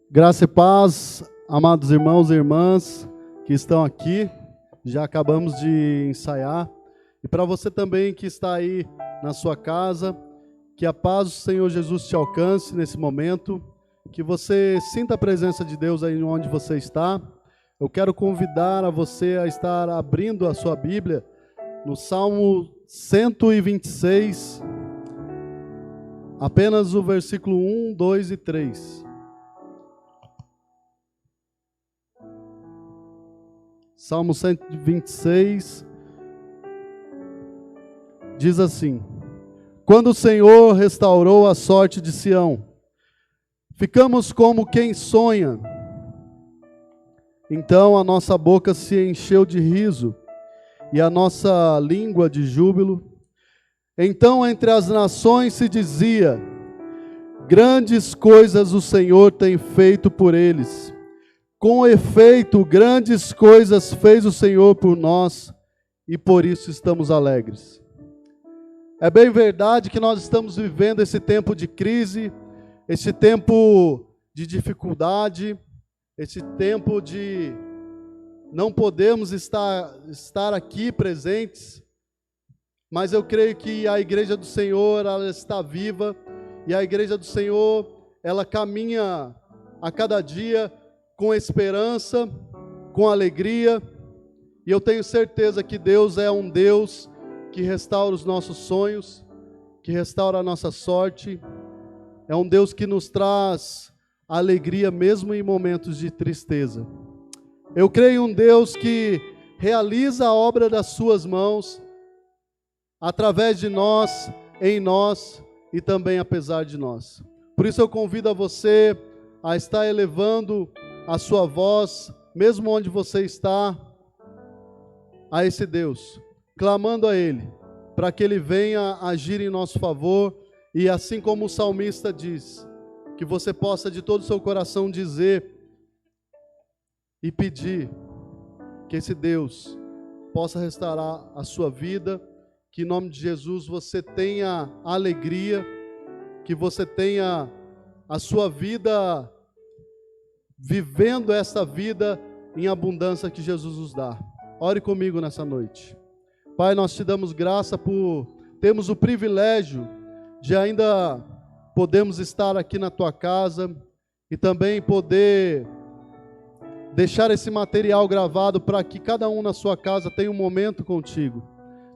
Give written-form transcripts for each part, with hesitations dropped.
Graça e paz, amados irmãos e irmãs que estão aqui, já acabamos de ensaiar. E para você também que está aí na sua casa, que a paz do Senhor Jesus te alcance nesse momento, que você sinta a presença de Deus aí onde você está. Eu quero convidar a você a estar abrindo a sua Bíblia no Salmo 126, apenas o versículo 1, 2 e 3. Salmo 126 diz assim: quando o Senhor restaurou a sorte de Sião, ficamos como quem sonha. Então a nossa boca se encheu de riso e a nossa língua de júbilo. Então entre as nações se dizia: grandes coisas o Senhor tem feito por eles. Com efeito, grandes coisas fez o Senhor por nós, e por isso estamos alegres. É bem verdade que nós estamos vivendo esse tempo de crise, esse tempo de dificuldade, esse tempo de não podemos estar aqui presentes, mas eu creio que a igreja do Senhor, ela está viva, e a igreja do Senhor, ela caminha a cada dia com esperança, com alegria, e eu tenho certeza que Deus é um Deus que restaura os nossos sonhos, que restaura a nossa sorte, é um Deus que nos traz alegria mesmo em momentos de tristeza. Eu creio em um Deus que realiza a obra das suas mãos, através de nós, em nós e também apesar de nós. Por isso eu convido a você a estar elevando a sua voz, mesmo onde você está, a esse Deus, clamando a Ele, para que Ele venha agir em nosso favor, e assim como o salmista diz, que você possa de todo o seu coração dizer e pedir que esse Deus possa restaurar a sua vida, que em nome de Jesus você tenha alegria, que você tenha a sua vida vivendo essa vida em abundância que Jesus nos dá. Ore comigo nessa noite. Pai, nós te damos graça por termos o privilégio de ainda podermos estar aqui na tua casa e também poder deixar esse material gravado para que cada um na sua casa tenha um momento contigo.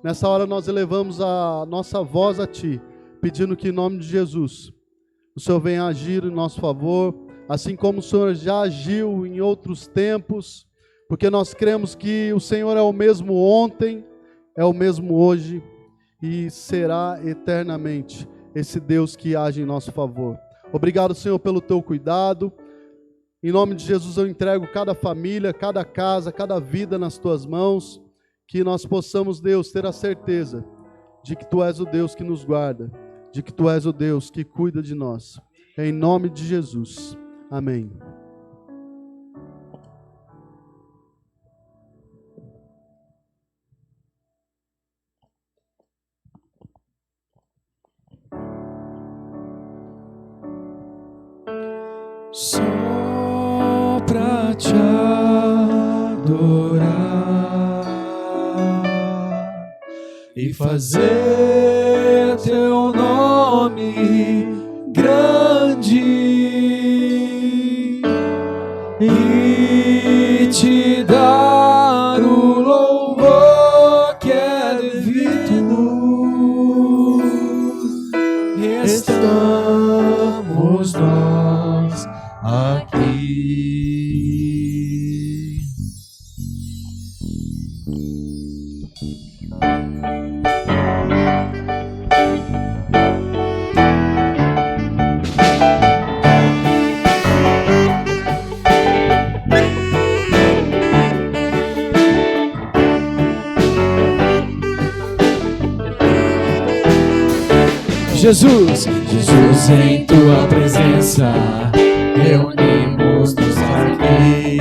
Nessa hora nós elevamos a nossa voz a ti, pedindo que em nome de Jesus o Senhor venha agir em nosso favor, assim como o Senhor já agiu em outros tempos, porque nós cremos que o Senhor é o mesmo ontem, é o mesmo hoje e será eternamente esse Deus que age em nosso favor. Obrigado, Senhor, pelo teu cuidado. Em nome de Jesus eu entrego cada família, cada casa, cada vida nas tuas mãos, que nós possamos, Deus, ter a certeza de que tu és o Deus que nos guarda, de que tu és o Deus que cuida de nós. Em nome de Jesus. Amém. Só pra te adorar e fazer teu nome grande e te dar o louvor que é devido. Estamos nós aqui. Jesus, Jesus, em tua presença reunimos-nos aqui,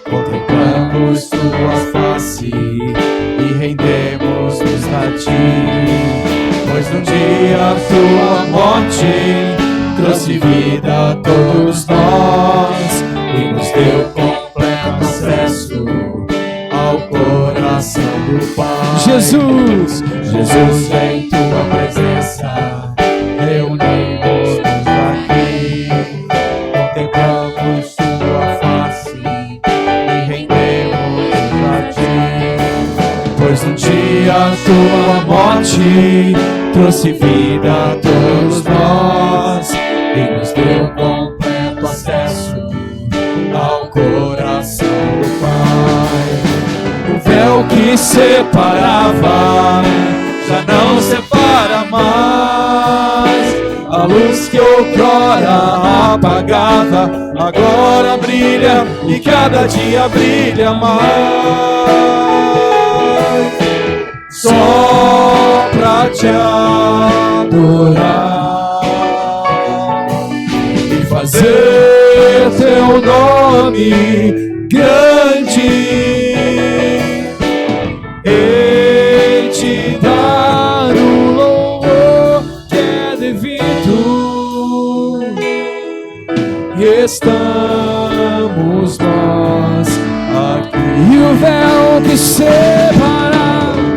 contemplamos tua face e rendemos-nos a ti, pois no dia tua morte trouxe vida a todos nós e nos deu completo acesso ao coração do Pai. Jesus, Jesus, em tua presença, reunimos-nos aqui, contemplamos tua face e rendemos a ti. Pois um dia tua morte trouxe vida a todos nós e nos deu completo acesso ao coração do Pai. O véu que separava já não separa mais. A luz que outrora apagava agora brilha e cada dia brilha mais. Só pra te adorar e fazer teu nome grande e te dar o louvor que é devido. E estamos nós aqui. e o véu que separa,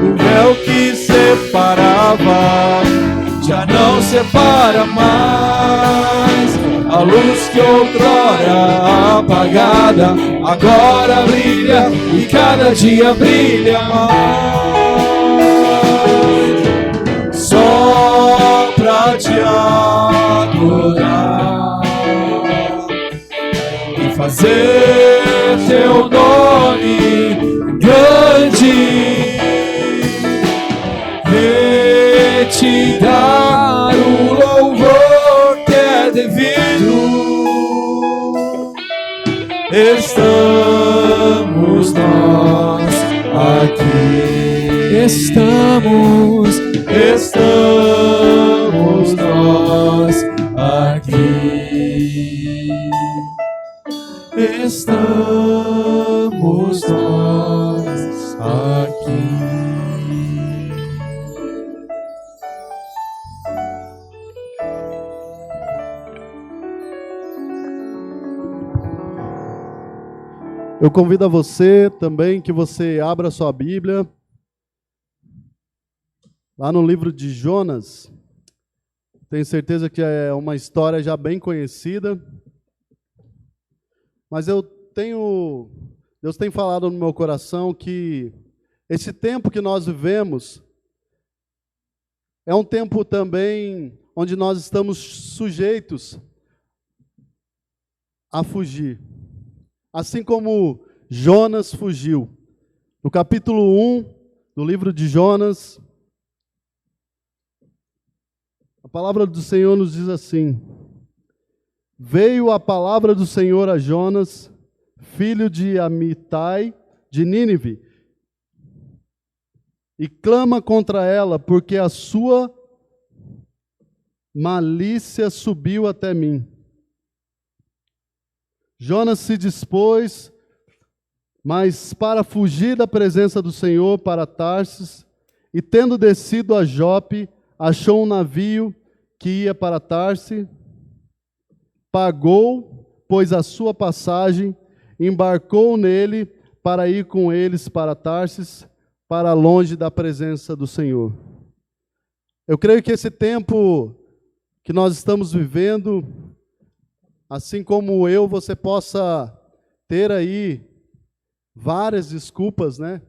O véu que separava já não separa mais. A luz que outrora apagada agora brilha e cada dia brilha mais. Só pra te adorar e fazer teu nome grande e te dar o louvor que é devido. Estamos nós aqui. estamos Estamos nós aqui. Estamos nós aqui. Eu convido a você também que você abra sua Bíblia lá no livro de Jonas. Tenho certeza que é uma história já bem conhecida, mas Deus tem falado no meu coração que esse tempo que nós vivemos é um tempo também onde nós estamos sujeitos a fugir. Assim como Jonas fugiu. No capítulo 1 do livro de Jonas, a palavra do Senhor nos diz assim: veio a palavra do Senhor a Jonas, filho de Amitai, de Nínive, e clama contra ela, porque a sua malícia subiu até mim. Jonas se dispôs, mas para fugir da presença do Senhor para Tarsis, e tendo descido a Jope, achou um navio que ia para Tarsis, pagou, pois, a sua passagem, embarcou nele para ir com eles para Tarsis, para longe da presença do Senhor. Eu creio que esse tempo que nós estamos vivendo, assim como você possa ter aí várias desculpas, né,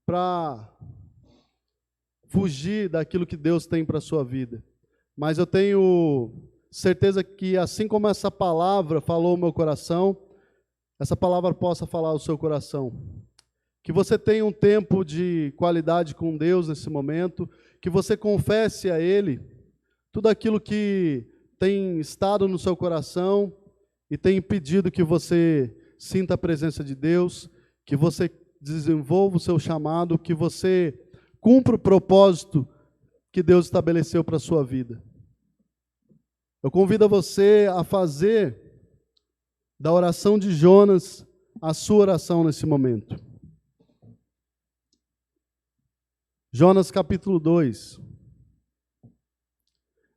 para fugir daquilo que Deus tem para a sua vida. Mas eu tenho certeza que, assim como essa palavra falou o meu coração, essa palavra possa falar o seu coração. Que você tenha um tempo de qualidade com Deus nesse momento, que você confesse a Ele tudo aquilo que tem estado no seu coração e tem impedido que você sinta a presença de Deus, que você desenvolva o seu chamado, que você cumpra o propósito que Deus estabeleceu para a sua vida. Eu convido você a fazer da oração de Jonas a sua oração nesse momento. Jonas capítulo 2.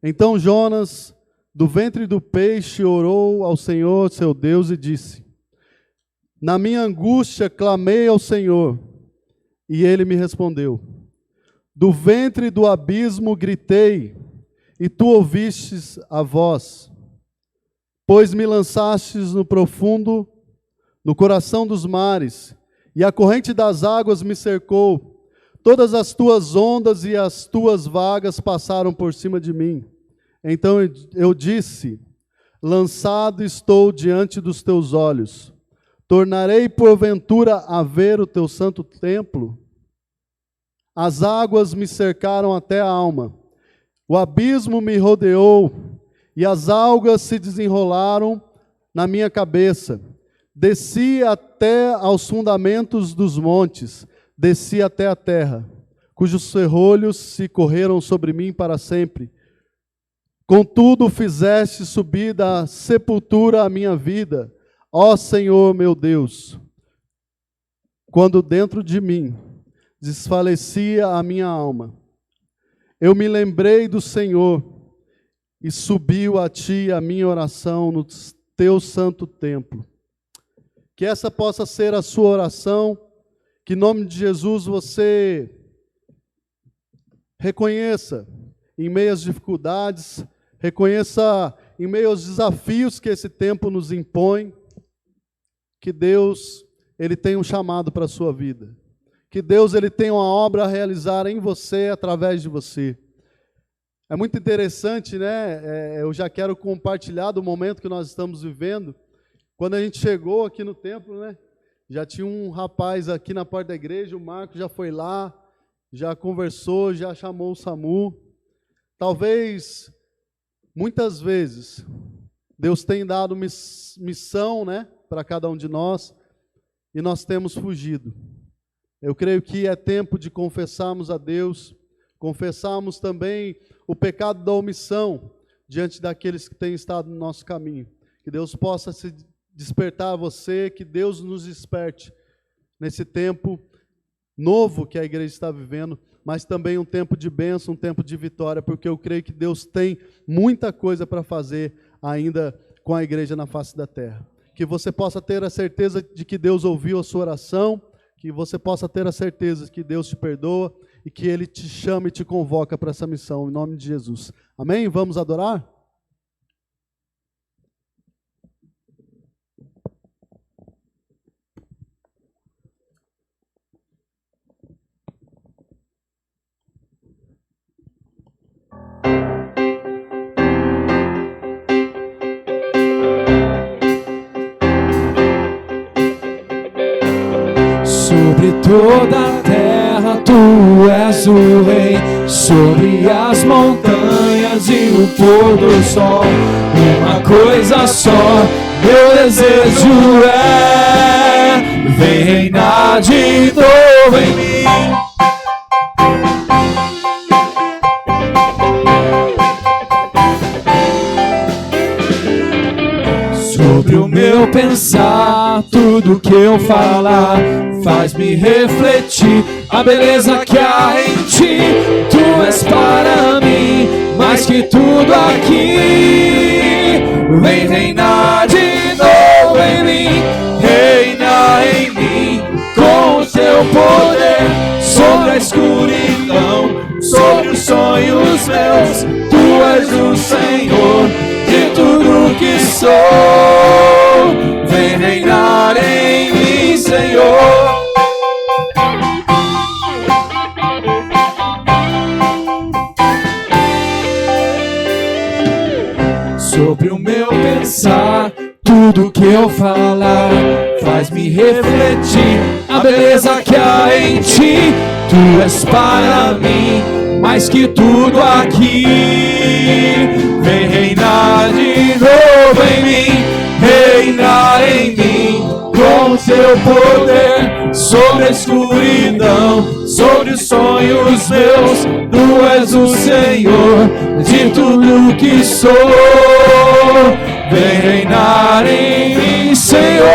Então Jonas do ventre do peixe orou ao Senhor, seu Deus, e disse: na minha angústia clamei ao Senhor, e Ele me respondeu. Do ventre do abismo gritei, e tu ouvistes a voz. Pois me lançastes no profundo, no coração dos mares, e a corrente das águas me cercou. Todas as tuas ondas e as tuas vagas passaram por cima de mim. Então eu disse: lançado estou diante dos teus olhos. Tornarei porventura a ver o teu santo templo? As águas me cercaram até a alma. O abismo me rodeou, e as algas se desenrolaram na minha cabeça. Desci até aos fundamentos dos montes, desci até a terra, cujos ferrolhos se correram sobre mim para sempre. Contudo fizeste subir da sepultura a minha vida, ó Senhor meu Deus, quando dentro de mim desfalecia a minha alma. Eu me lembrei do Senhor, e subiu a ti a minha oração no teu santo templo. Que essa possa ser a sua oração, que em nome de Jesus você reconheça em meio às dificuldades, reconheça em meio aos desafios que esse tempo nos impõe, que Deus, Ele tem um chamado para a sua vida. Que Deus, Ele tem uma obra a realizar em você, através de você. É muito interessante, né? Eu já quero compartilhar do momento que nós estamos vivendo. Quando a gente chegou aqui no templo, né? Já tinha um rapaz aqui na porta da igreja, o Marco já foi lá, já conversou, já chamou o SAMU. Talvez, muitas vezes, Deus tem dado missão, né, para cada um de nós, e nós temos fugido. Eu creio que é tempo de confessarmos a Deus, confessarmos também o pecado da omissão diante daqueles que têm estado no nosso caminho. Que Deus possa se despertar a você, que Deus nos desperte nesse tempo novo que a igreja está vivendo, mas também um tempo de bênção, um tempo de vitória, porque eu creio que Deus tem muita coisa para fazer ainda com a igreja na face da terra. Que você possa ter a certeza de que Deus ouviu a sua oração, que você possa ter a certeza que Deus te perdoa e que Ele te chama e te convoca para essa missão, em nome de Jesus. Amém? Vamos adorar? Sobre toda a terra tu és o rei, sobre as montanhas e o pôr do sol. Uma coisa só, meu desejo é: vem reinar de novo em mim. Sobre o meu pensar, tudo que eu falar faz-me refletir a beleza que há em ti. Tu és para mim mais que tudo aqui. Vem reinar de novo em mim, reina em mim com o teu poder. Sobre a escuridão, sobre os sonhos meus, tu és o Senhor de tudo que sou. Vem reinar em mim, Senhor. Sobre o meu pensar, tudo que eu falar faz-me refletir a beleza que há em ti. Tu és para mim mais que tudo aqui. Vem reinar de novo em mim, reinar em mim com o teu poder. Sobre a escuridão, sobre os sonhos meus, tu és o Senhor de tudo que sou. Vem reinar em mim, Senhor,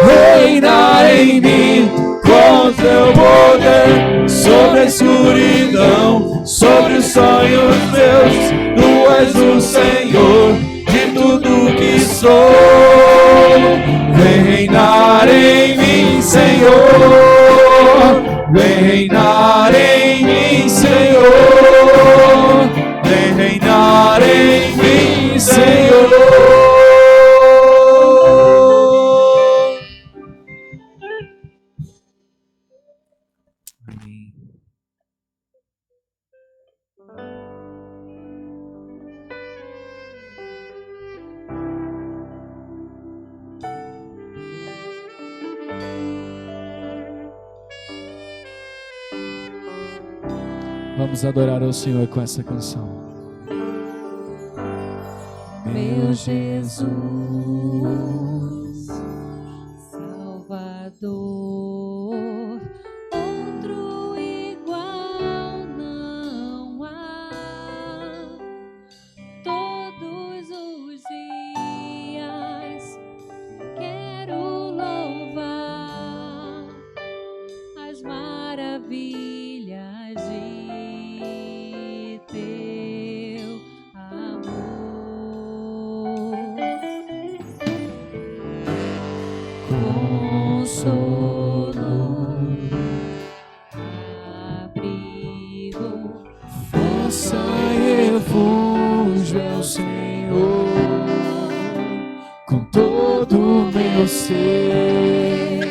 reinar em mim com o teu poder. Sobre a escuridão, sobre os sonhos meus, tu és o Senhor sou. Vem reinar em mim, Senhor. Vem reinar em mim, Senhor. Vem reinar em mim, Senhor. Amém. Vamos adorar ao Senhor com essa canção. Meu Jesus, Salvador, outro igual não há. Todos os dias quero louvar as maravilhas de teu amor. Consolo, abrigo, Força e refúgio é o Senhor, com todo o meu ser,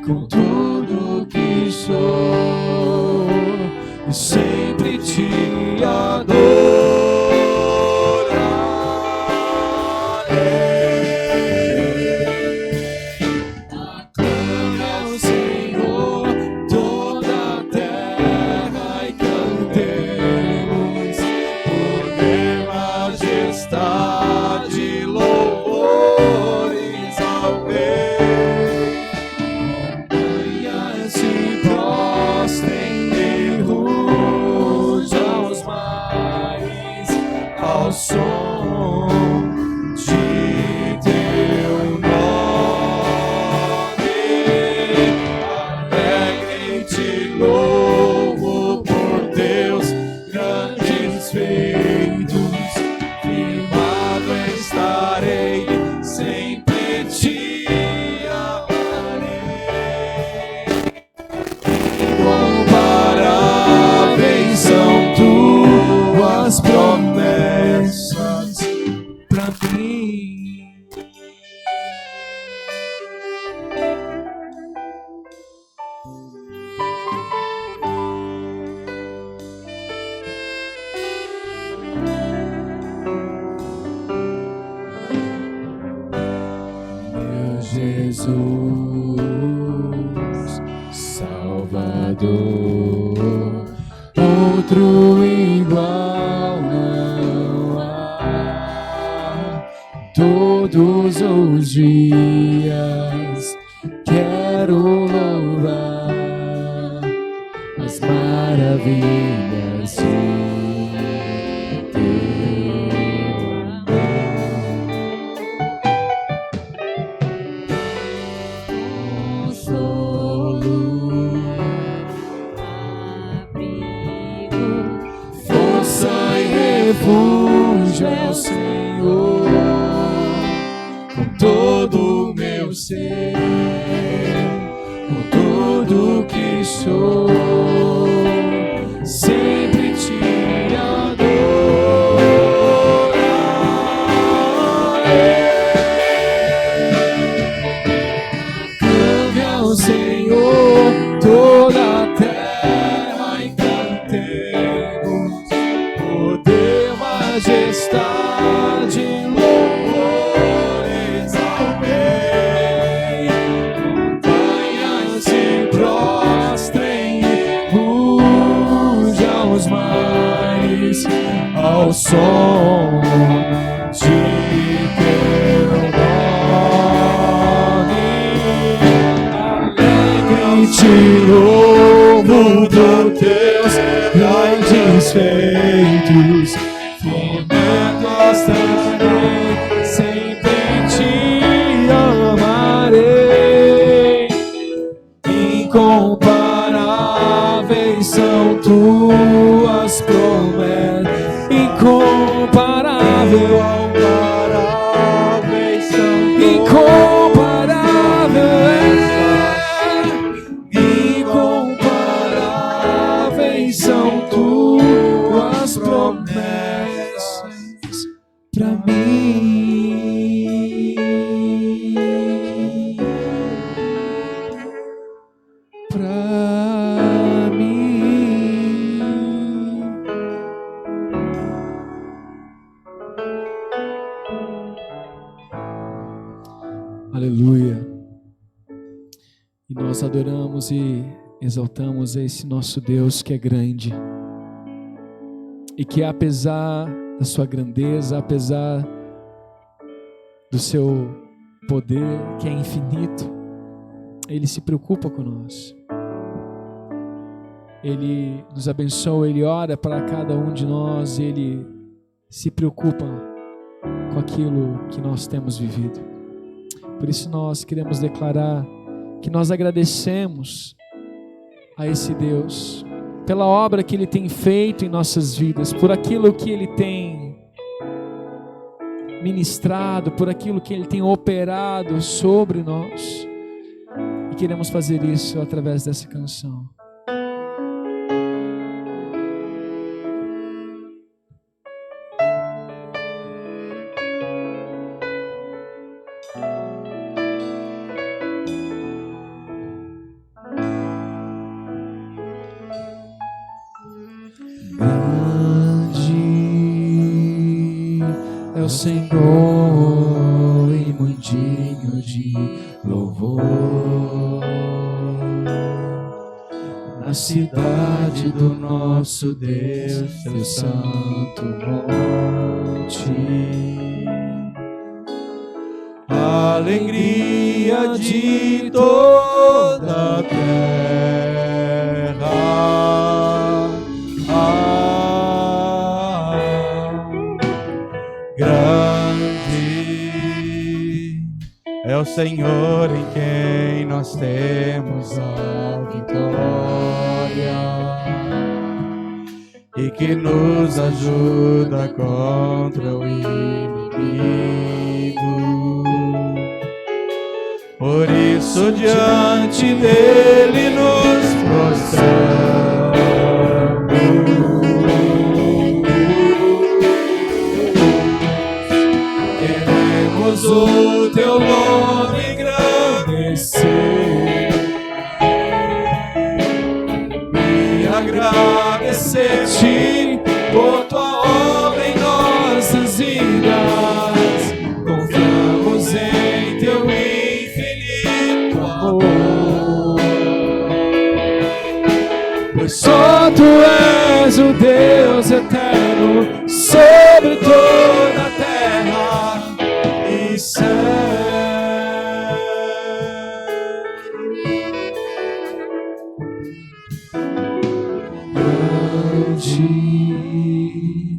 com tudo que sou, e sempre te adorarei. Aclame ao Senhor toda a terra e cantemos poder, majestade, louvores ao Rei. Montanhas se prostrem e rujam os mares ao som de teu nome. Alegre te louvo por Deus grandes feitos, firmado estarei, sempre te amarei. Incomparáveis são tuas promessas pra mim. Meu Jesus, Salvador, outro igual não há. Todos os dias quero louvar as maravilhas de teu consolo, abrigo, força e refúgio é o Senhor, com todo o meu ser, com tudo que sou, sempre te adorarei. Cante ao Senhor toda a terra e cantemos poder, majestade, louvores ao Rei. Montanhas se prostrem e rujam os mares ao som de teu nome. Alegre te louvo por teus grandes feitos, firmando estarei, sempre te amarei. Incomparáveis são tuas promessas, incomparáveis mim, pra mim. Aleluia. E nós adoramos e exaltamos esse nosso Deus que é grande e que, apesar da sua grandeza, apesar do seu poder que é infinito, Ele se preocupa conosco. Ele nos abençoa, Ele ora para cada um de nós, Ele se preocupa com aquilo que nós temos vivido. Por isso nós queremos declarar que nós agradecemos a esse Deus pela obra que Ele tem feito em nossas vidas, por aquilo que Ele tem ministrado, por aquilo que Ele tem operado sobre nós. E queremos fazer isso através dessa canção. O Senhor e muito digno de louvor, na cidade do nosso Deus, teu santo monte. A alegria de toda a terra, grande é o Senhor em quem nós temos a vitória e que nos ajuda contra o inimigo. Por isso diante dele nos prostramos. O teu nome engrandecer e agradecer-te por tua obra em nossas vidas. Confiamos em teu infinito amor, pois só tu és o Deus eterno sobre toda a terra e céu. Grande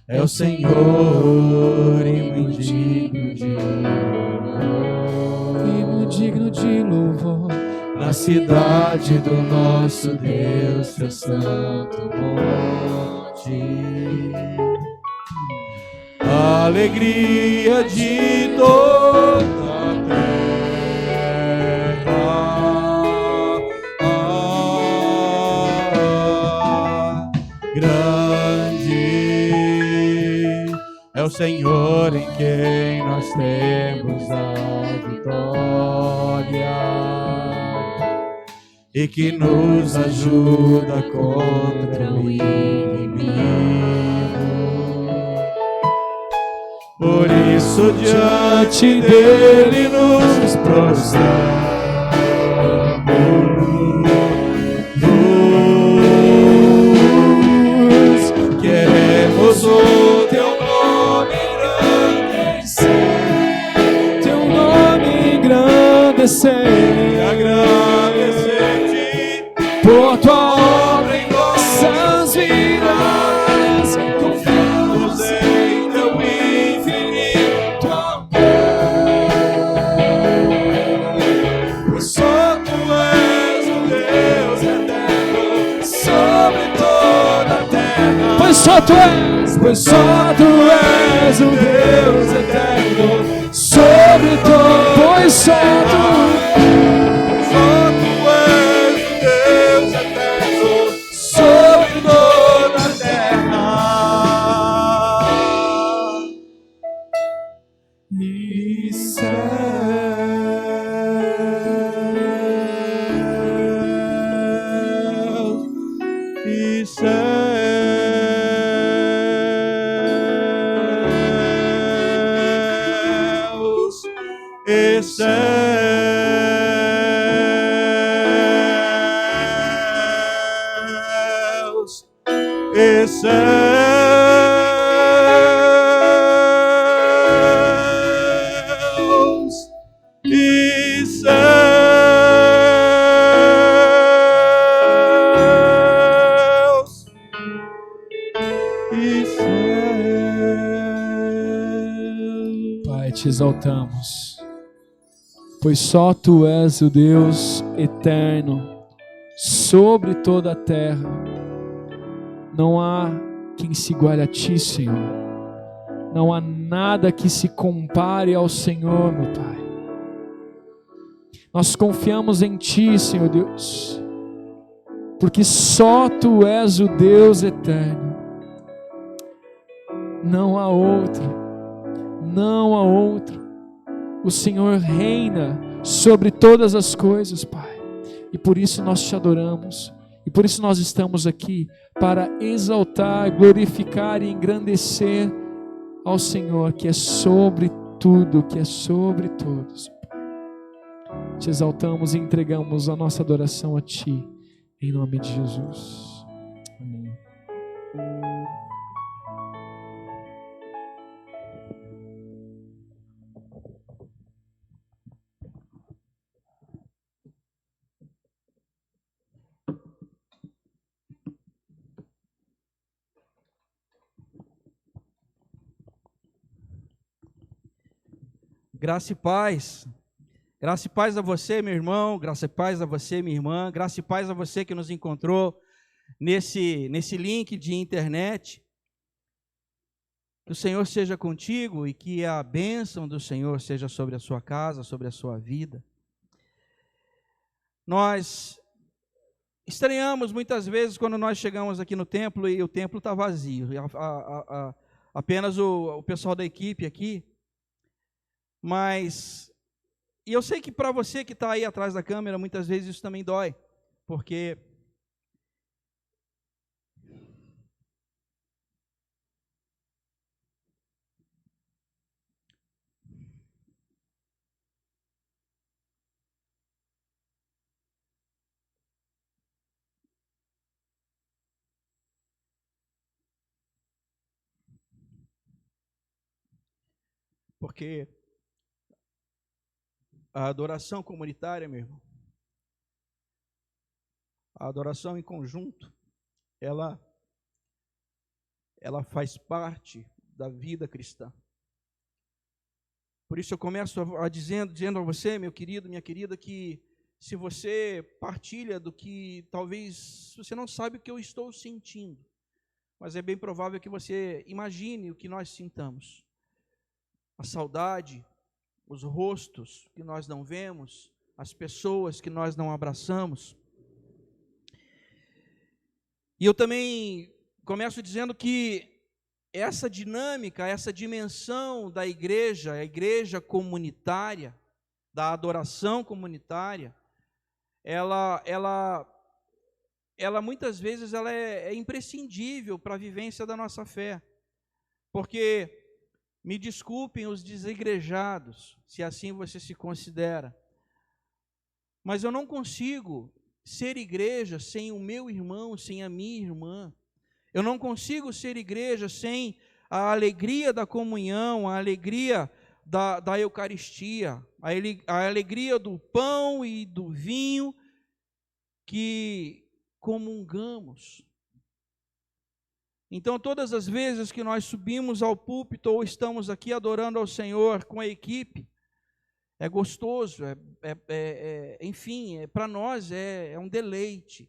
é o Senhor e muito digno de louvor, e muito digno de louvor, na cidade do nosso Deus, teu santo monte. A alegria de toda a terra, grande é o Senhor em quem nós temos a vitória e que nos ajuda contra o inimigo. Por isso diante dele nos prostramos. Queremos o teu nome engrandecer, teu nome engrandecer e agradecer-te por tua obra em nossas vidas. Confiamos em teu infinito amor, pois só tu és o Deus eterno sobre toda a terra. Pois só tu és o Deus eterno sobre todo. Pois só tu és o Deus eterno sobre toda a terra. e céus, e céus, e céus, e céus, e céus. Pai, te exaltamos, pois só Tu és o Deus eterno sobre toda a terra. Não há quem se iguale a Ti, Senhor. Não há nada que se compare ao Senhor, meu Pai. Nós confiamos em Ti, Senhor Deus, porque só Tu és o Deus eterno. Não há outro, não há outro. O Senhor reina sobre todas as coisas, Pai. E por isso nós Te adoramos. E por isso nós estamos aqui para exaltar, glorificar e engrandecer ao Senhor, que é sobre tudo, que é sobre todos. Te exaltamos e entregamos a nossa adoração a Ti, em nome de Jesus. Amém. Graça e paz. Graça e paz a você, meu irmão. Graça e paz a você, minha irmã. Graça e paz a você que nos encontrou nesse link de internet. Que o Senhor seja contigo e que a bênção do Senhor seja sobre a sua casa, sobre a sua vida. Nós estranhamos muitas vezes quando nós chegamos aqui no templo e o templo está vazio. Apenas o pessoal da equipe aqui. Mas, e eu sei que para você que está aí atrás da câmera, muitas vezes isso também dói, porque a adoração comunitária, meu irmão, a adoração em conjunto, ela faz parte da vida cristã. Por isso eu começo dizendo a você, meu querido, minha querida, que se você partilha do que talvez você não sabe o que eu estou sentindo, mas é bem provável que você imagine o que nós sintamos. A saudade, os rostos que nós não vemos, as pessoas que nós não abraçamos. E eu também começo dizendo que essa dinâmica, essa dimensão da igreja, a igreja comunitária, da adoração comunitária, ela muitas vezes ela é imprescindível para a vivência da nossa fé. Porque, me desculpem os desigrejados, se assim você se considera, mas eu não consigo ser igreja sem o meu irmão, sem a minha irmã. Eu não consigo ser igreja sem a alegria da comunhão, a alegria da Eucaristia, a alegria do pão e do vinho que comungamos. Então, todas as vezes que nós subimos ao púlpito ou estamos aqui adorando ao Senhor com a equipe, é gostoso, enfim, para nós é um deleite.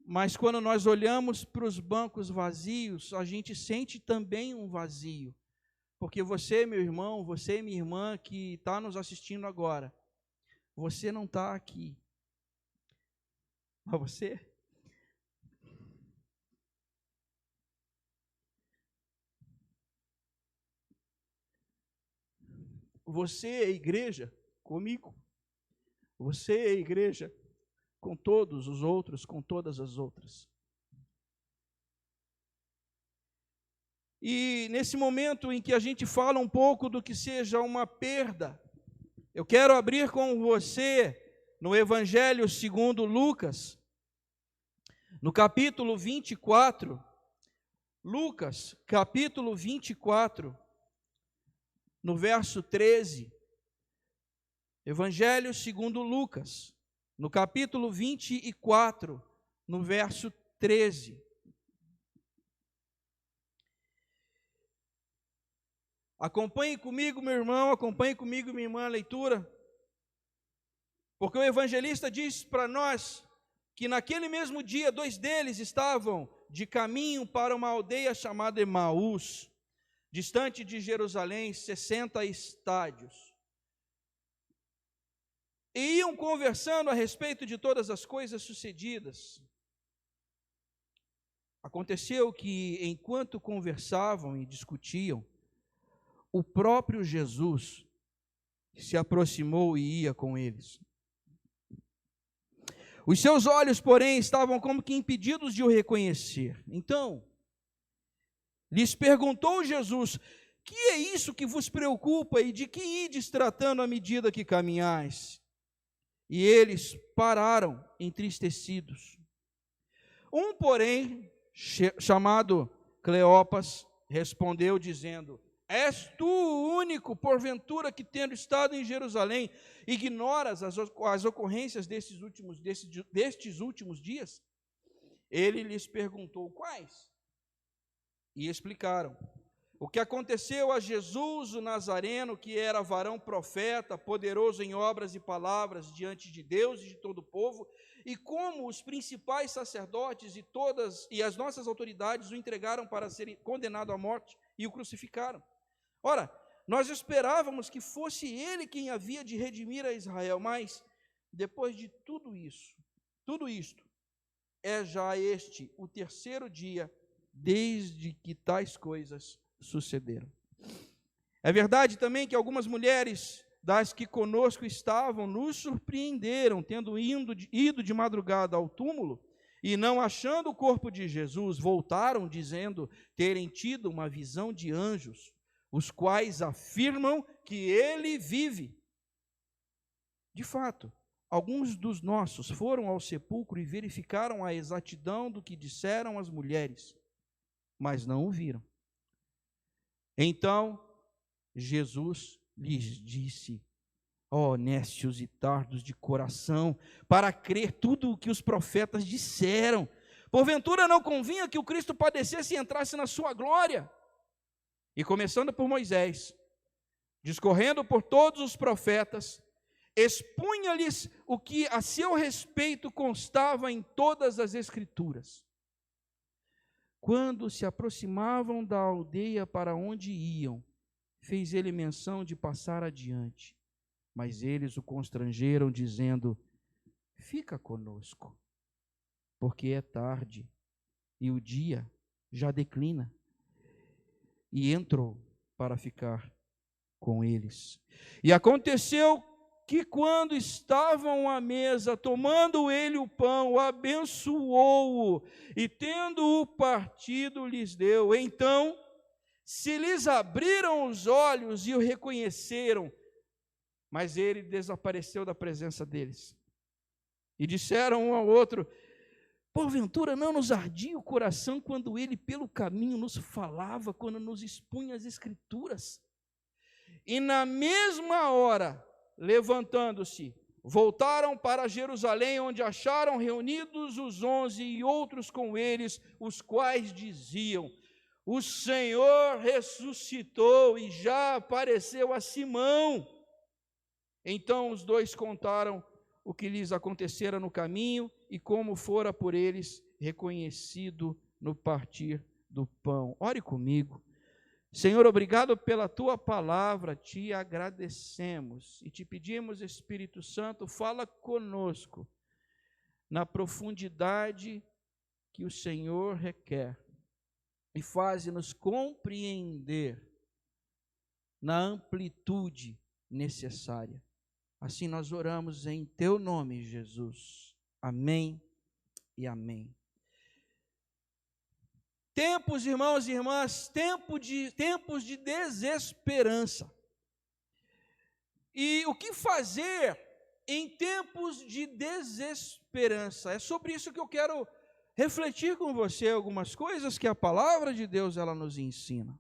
Mas quando nós olhamos para os bancos vazios, a gente sente também um vazio. Porque você, meu irmão, você, minha irmã, que está nos assistindo agora, você não está aqui. Mas você... Você é igreja comigo. Você é igreja com todos os outros, com todas as outras. E nesse momento em que a gente fala um pouco do que seja uma perda, eu quero abrir com você no Evangelho segundo Lucas, no capítulo 24, Lucas, capítulo 24, no verso 13. Evangelho segundo Lucas, no capítulo 24, no verso 13. Acompanhe comigo, meu irmão, acompanhe comigo, minha irmã, a leitura. Porque o evangelista diz para nós que naquele mesmo dia, 2 deles estavam de caminho para uma aldeia chamada Emaús, distante de Jerusalém, 60 estádios. E iam conversando a respeito de todas as coisas sucedidas. Aconteceu que, enquanto conversavam e discutiam, o próprio Jesus se aproximou e ia com eles. Os seus olhos, porém, estavam como que impedidos de o reconhecer. Então, lhes perguntou Jesus: que é isso que vos preocupa e de que ides tratando à medida que caminhais? E eles pararam entristecidos. Um, porém, chamado Cleopas, respondeu dizendo: és tu o único, porventura, que tendo estado em Jerusalém, ignoras as ocorrências destes últimos dias? Ele lhes perguntou: quais? E explicaram o que aconteceu a Jesus o Nazareno, que era varão profeta, poderoso em obras e palavras diante de Deus e de todo o povo, e como os principais sacerdotes e as nossas autoridades o entregaram para ser condenado à morte e o crucificaram. Ora, nós esperávamos que fosse ele quem havia de redimir a Israel, mas depois de tudo isto, é já este o 3º dia desde que tais coisas sucederam. É verdade também que algumas mulheres das que conosco estavam nos surpreenderam, tendo ido de madrugada ao túmulo e não achando o corpo de Jesus, voltaram dizendo terem tido uma visão de anjos, os quais afirmam que ele vive. De fato, alguns dos nossos foram ao sepulcro e verificaram a exatidão do que disseram as mulheres, mas não o viram. Então, Jesus lhes disse: ó nécios e tardos de coração, para crer tudo o que os profetas disseram, porventura não convinha que o Cristo padecesse e entrasse na sua glória? E começando por Moisés, discorrendo por todos os profetas, expunha-lhes o que a seu respeito constava em todas as Escrituras. Quando se aproximavam da aldeia para onde iam, fez ele menção de passar adiante, mas eles o constrangeram, dizendo: fica conosco, porque é tarde e o dia já declina. E entrou para ficar com eles. E aconteceu que, quando estavam à mesa, tomando ele o pão, abençoou-o, e tendo-o partido, lhes deu. Então se lhes abriram os olhos e o reconheceram, mas ele desapareceu da presença deles. E disseram um ao outro: porventura não nos ardia o coração quando ele pelo caminho nos falava, quando nos expunha as Escrituras? E na mesma hora, levantando-se, voltaram para Jerusalém, onde acharam reunidos os 11 e outros com eles, os quais diziam: o Senhor ressuscitou e já apareceu a Simão. Então os dois contaram o que lhes acontecera no caminho e como fora por eles reconhecido no partir do pão. Ore comigo. Senhor, obrigado pela tua palavra, te agradecemos e te pedimos, Espírito Santo, fala conosco na profundidade que o Senhor requer e faze-nos compreender na amplitude necessária. Assim nós oramos em teu nome, Jesus. Amém e amém. Tempos, irmãos e irmãs, tempos de desesperança. E o que fazer em tempos de desesperança? É sobre isso que eu quero refletir com você algumas coisas que a palavra de Deus ela nos ensina.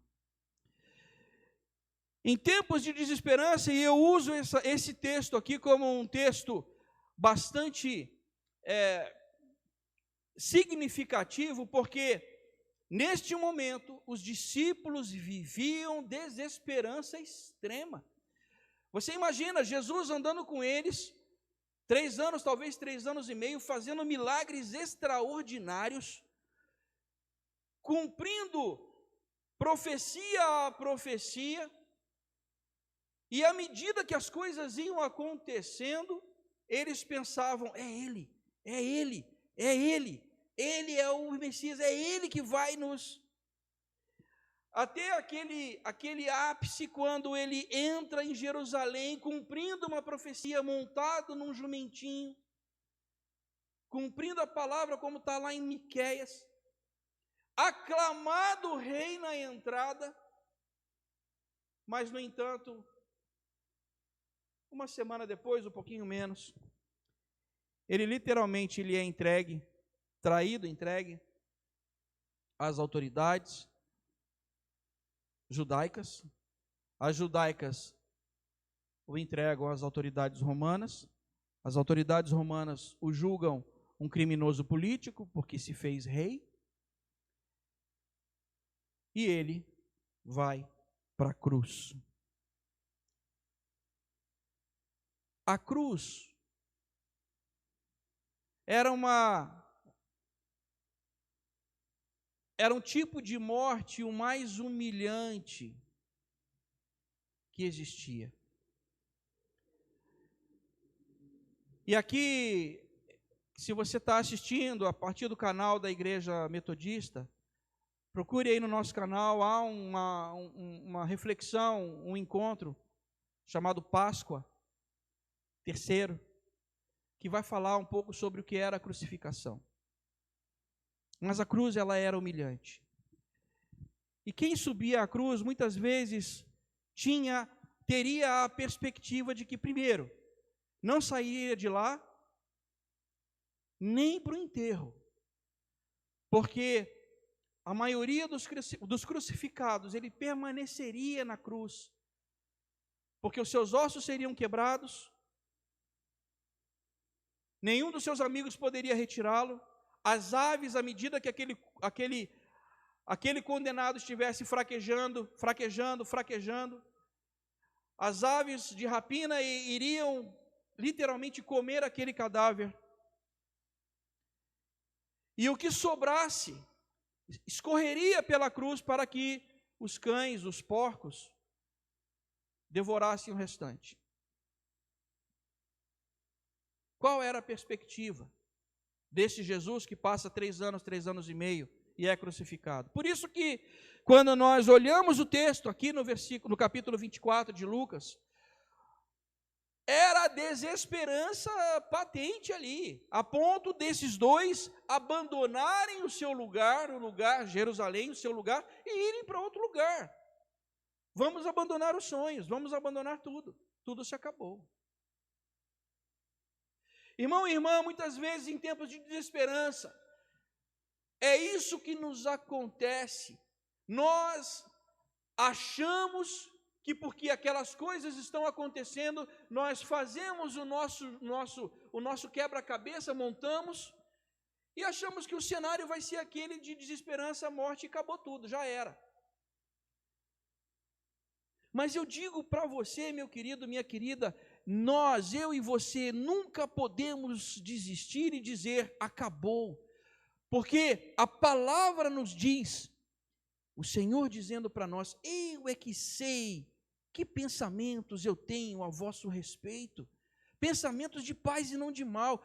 Em tempos de desesperança, e eu uso esse texto aqui como um texto bastante significativo, porque neste momento os discípulos viviam desesperança extrema. Você imagina Jesus andando com eles, 3 anos, talvez 3 anos e meio, fazendo milagres extraordinários, cumprindo profecia a profecia, e à medida que as coisas iam acontecendo, eles pensavam, é Ele, é Ele, é Ele, Ele é o Messias, é Ele que vai nos... Até aquele ápice quando ele entra em Jerusalém, cumprindo uma profecia, montado num jumentinho, cumprindo a palavra como está lá em Miqueias, aclamado rei na entrada, mas no entanto, uma semana depois, um pouquinho menos, ele literalmente é entregue, traído, entregue às autoridades judaicas. As judaicas o entregam às autoridades romanas. As autoridades romanas o julgam um criminoso político, porque se fez rei. E ele vai para a cruz. A cruz era um tipo de morte o mais humilhante que existia. E aqui, se você está assistindo a partir do canal da Igreja Metodista, procure aí no nosso canal, há uma reflexão, um encontro chamado Páscoa, terceiro, que vai falar um pouco sobre o que era a crucificação. Mas a cruz, ela era humilhante. E quem subia à cruz, muitas vezes, teria a perspectiva de que, primeiro, não sairia de lá, nem para o enterro. Porque a maioria dos crucificados, ele permaneceria na cruz. Porque os seus ossos seriam quebrados, nenhum dos seus amigos poderia retirá-lo. As aves, à medida que aquele condenado estivesse fraquejando, as aves de rapina iriam literalmente comer aquele cadáver. E o que sobrasse, escorreria pela cruz para que os cães, os porcos, devorassem o restante. Qual era a perspectiva desse Jesus que passa 3 anos e meio e é crucificado? Por isso que, quando nós olhamos o texto aqui no capítulo 24 de Lucas, era a desesperança patente ali, a ponto desses dois abandonarem o seu lugar, Jerusalém, o seu lugar, e irem para outro lugar. Vamos abandonar os sonhos, vamos abandonar tudo se acabou. Irmão e irmã, muitas vezes em tempos de desesperança, é isso que nos acontece. Nós achamos que porque aquelas coisas estão acontecendo, nós fazemos o nosso quebra-cabeça, montamos, e achamos que o cenário vai ser aquele de desesperança, morte, e acabou tudo, já era. Mas eu digo para você, meu querido, minha querida, eu e você, nunca podemos desistir e dizer, acabou. Porque a palavra nos diz, o Senhor dizendo para nós, eu é que sei que pensamentos eu tenho a vosso respeito, pensamentos de paz e não de mal.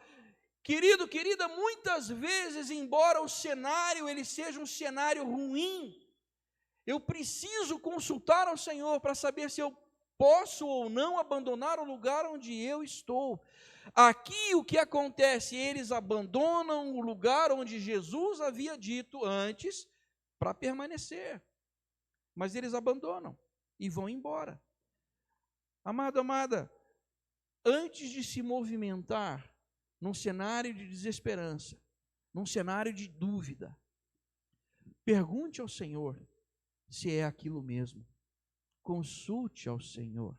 Querido, querida, muitas vezes, embora o cenário ele seja um cenário ruim, eu preciso consultar ao Senhor para saber se eu posso ou não abandonar o lugar onde eu estou. Aqui o que acontece? Eles abandonam o lugar onde Jesus havia dito antes para permanecer. Mas eles abandonam e vão embora. Amado, amada, antes de se movimentar num cenário de desesperança, num cenário de dúvida, pergunte ao Senhor se é aquilo mesmo. Consulte ao Senhor.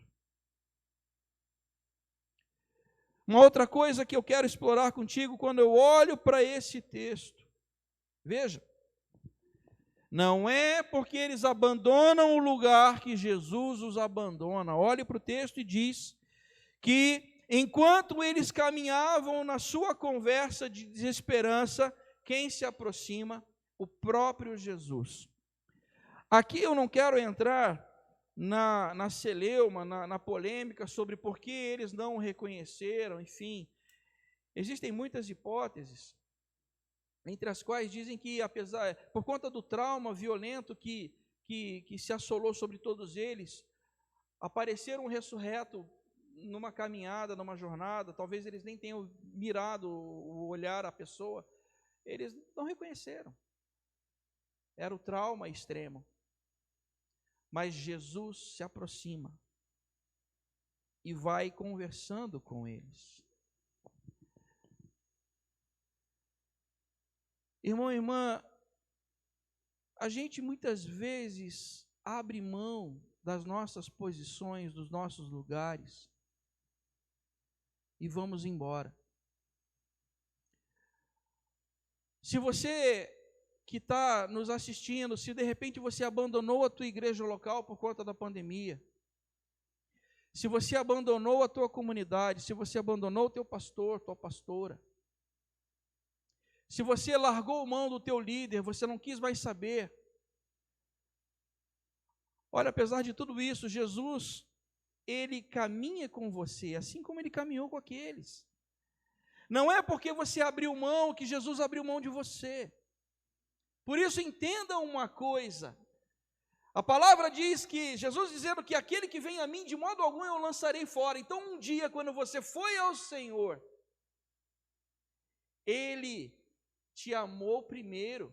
Uma outra coisa que eu quero explorar contigo quando eu olho para esse texto, veja, não é porque eles abandonam o lugar que Jesus os abandona. Olhe para o texto e diz que enquanto eles caminhavam na sua conversa de desesperança, quem se aproxima? O próprio Jesus. Aqui eu não quero entrar na celeuma, na polêmica sobre por que eles não o reconheceram, enfim. Existem muitas hipóteses, entre as quais dizem que, por conta do trauma violento que se assolou sobre todos eles, apareceram um ressurreto numa caminhada, numa jornada, talvez eles nem tenham mirado o olhar à pessoa, eles não reconheceram. Era o trauma extremo. Mas Jesus se aproxima e vai conversando com eles. Irmão e irmã, a gente muitas vezes abre mão das nossas posições, dos nossos lugares e vamos embora. Se você que está nos assistindo, se de repente você abandonou a tua igreja local por conta da pandemia, se você abandonou a tua comunidade, se você abandonou o teu pastor, tua pastora, se você largou mão do teu líder, você não quis mais saber, olha, apesar de tudo isso, Jesus, Ele caminha com você, assim como Ele caminhou com aqueles. Não é porque você abriu mão que Jesus abriu mão de você. Por isso, entenda uma coisa, a palavra diz que, Jesus dizendo que aquele que vem a mim, de modo algum eu lançarei fora. Então um dia, quando você foi ao Senhor, Ele te amou primeiro.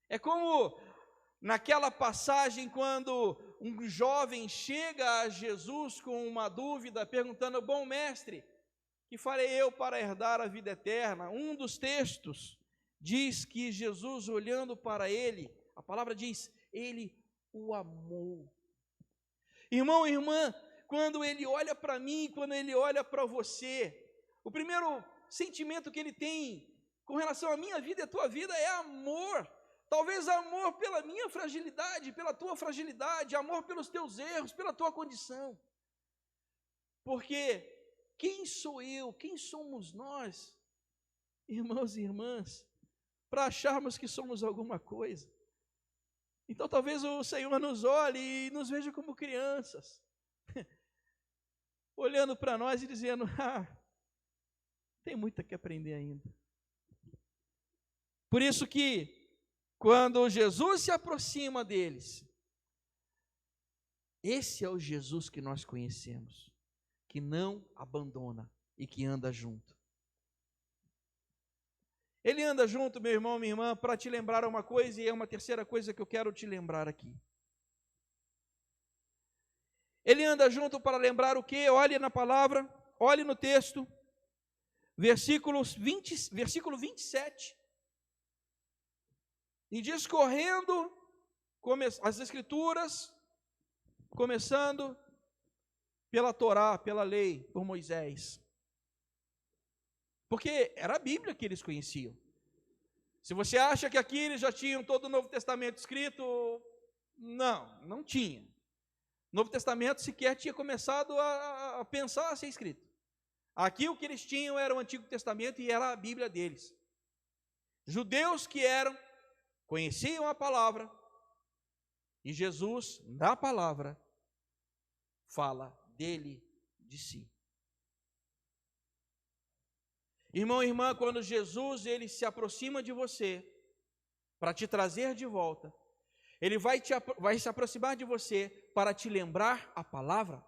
É como naquela passagem quando um jovem chega a Jesus com uma dúvida, perguntando, bom mestre, que farei eu para herdar a vida eterna? Um dos textos diz que Jesus, olhando para ele, a palavra diz, ele o amou. Irmão e irmã, quando ele olha para mim, quando ele olha para você, o primeiro sentimento que ele tem com relação à minha vida e à tua vida é amor. Talvez amor pela minha fragilidade, pela tua fragilidade, amor pelos teus erros, pela tua condição. Porque quem sou eu, quem somos nós, irmãos e irmãs, para acharmos que somos alguma coisa? Então talvez o Senhor nos olhe e nos veja como crianças, olhando para nós e dizendo, tem muito que aprender ainda. Por isso que, quando Jesus se aproxima deles, esse é o Jesus que nós conhecemos, que não abandona e que anda junto. Ele anda junto, meu irmão, minha irmã, para te lembrar uma coisa, e é uma terceira coisa que eu quero te lembrar aqui. Ele anda junto para lembrar o quê? Olhe na palavra, olhe no texto, versículo 27. E discorrendo as Escrituras, começando pela Torá, pela lei, por Moisés. Porque era a Bíblia que eles conheciam. Se você acha que aqui eles já tinham todo o Novo Testamento escrito, não tinha. O Novo Testamento sequer tinha começado a pensar a ser escrito. Aqui o que eles tinham era o Antigo Testamento e era a Bíblia deles. Judeus que conheciam a palavra, e Jesus, na palavra, fala dele, de si. Irmão e irmã, quando Jesus ele se aproxima de você para te trazer de volta, Ele vai se aproximar de você para te lembrar a palavra.